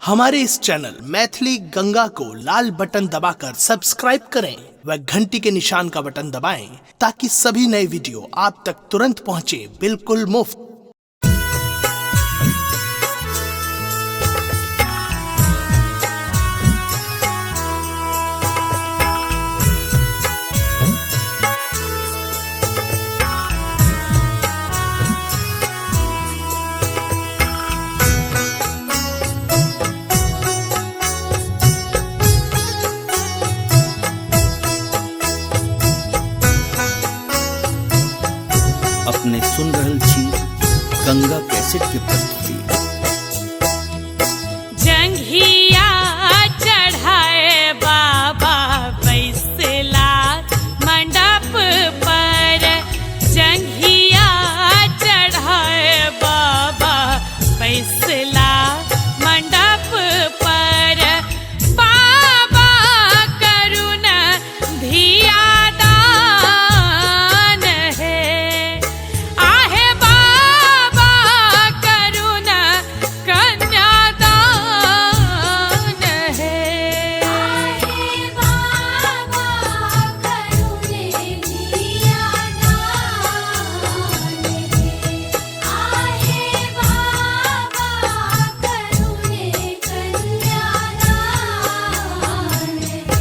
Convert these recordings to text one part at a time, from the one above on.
हमारे इस चैनल मैथिली गंगा को लाल बटन दबाकर सब्सक्राइब करें व घंटी के निशान का बटन दबाएं ताकि सभी नए वीडियो आप तक तुरंत पहुंचे बिल्कुल मुफ्त। अपने सुन रहल छी गंगा कैसेट के प्रस्तुति। जंघिया चढ़ाए बाबा बैसला मंडप पर, जंघिया चढ़ाए बाबा बैसला मंडप पर, बाबा करुण धिया दान है, आहे बाबा करुण कन्यादान है, आहे बाबा करुण धिया दान है, आहे बाबा करुण कन्यादान है।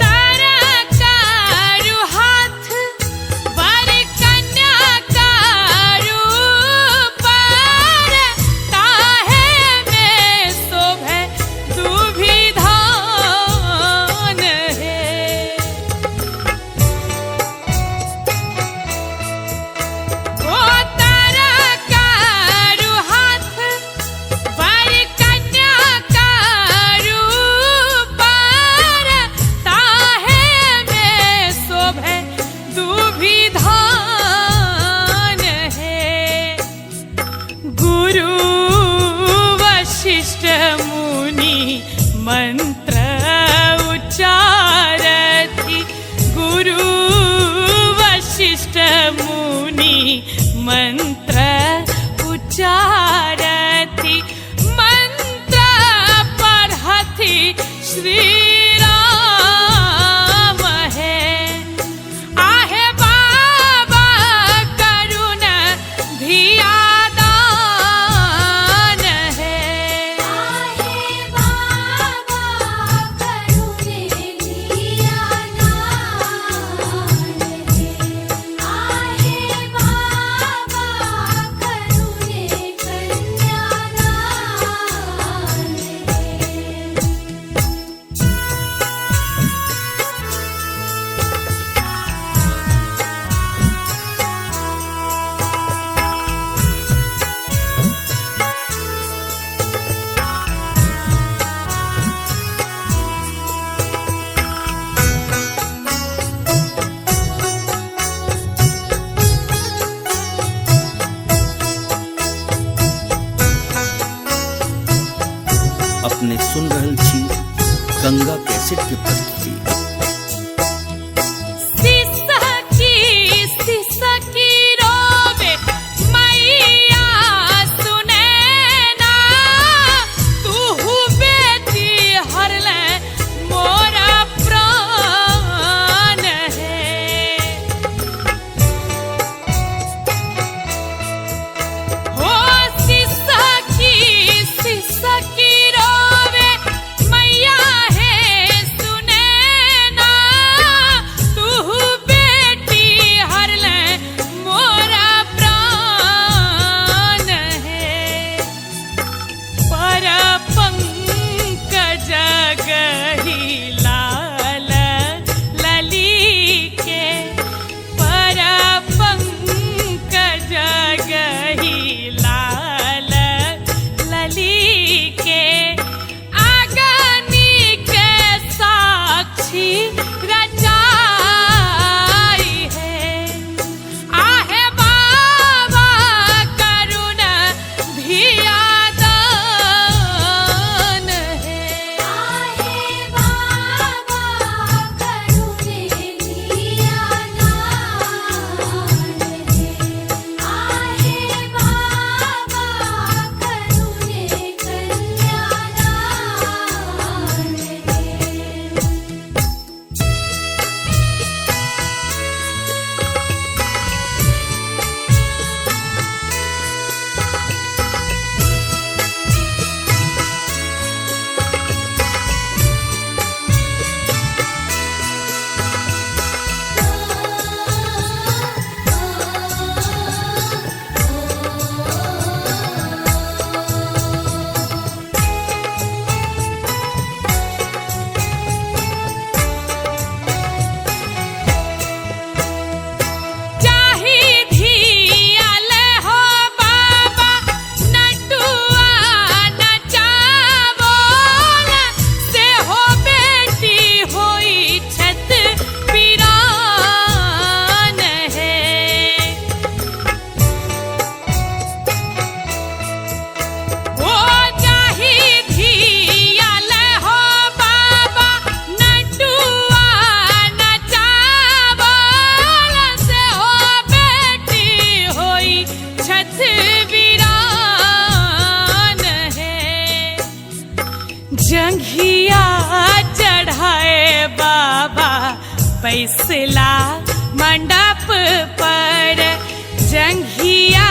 तारा कारू हाथ वर कन्या कारू पर, ताहे में शोभे दुभी धान है, ओ तारा कारू हाथ वर कन्या कारू पर, ताहे में शोभे दुभी धान है, गुरु वशिष्ठ मुनि मंत्र उच्चारति, गुरु वशिष्ठ मुनि मंत्र उच्चारति, मंत्र पढ़ति श्री राम है, आहे बाबा करुण धिया दान है, आहे बाबा करुण धिया दान है, आहे बाबा करुण कन्यादान है। अपने सुन रहल छी गंगा कैसेट के प्रस्तुति। सिसकी रोवे मैया सुने ना, तू बेटी हरले मोरा प्राण है, हो सिसकी रोवे मैया है सुने बैसला मंडप पर जंघिया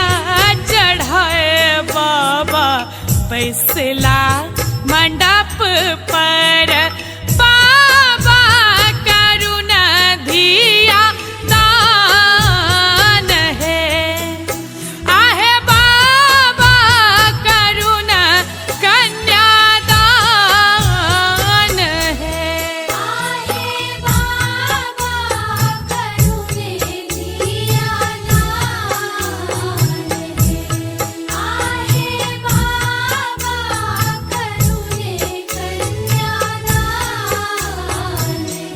चढ़ाए बाबा बैसला मंडप पर बाबा करुण धिया दान है आहे बाबा करुण कन्यादान है आहे बाबा करुणे दिया दान है आहे बाबा करुणे कन्यादान है।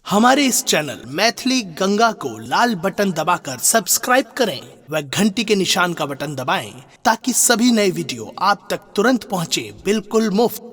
हमारे इस चैनल मैथिली गंगा को लाल बटन दबाकर सब्सक्राइब करें व घंटी के निशान का बटन दबाएं ताकि सभी नए वीडियो आप तक तुरंत पहुंचे बिल्कुल मुफ्त।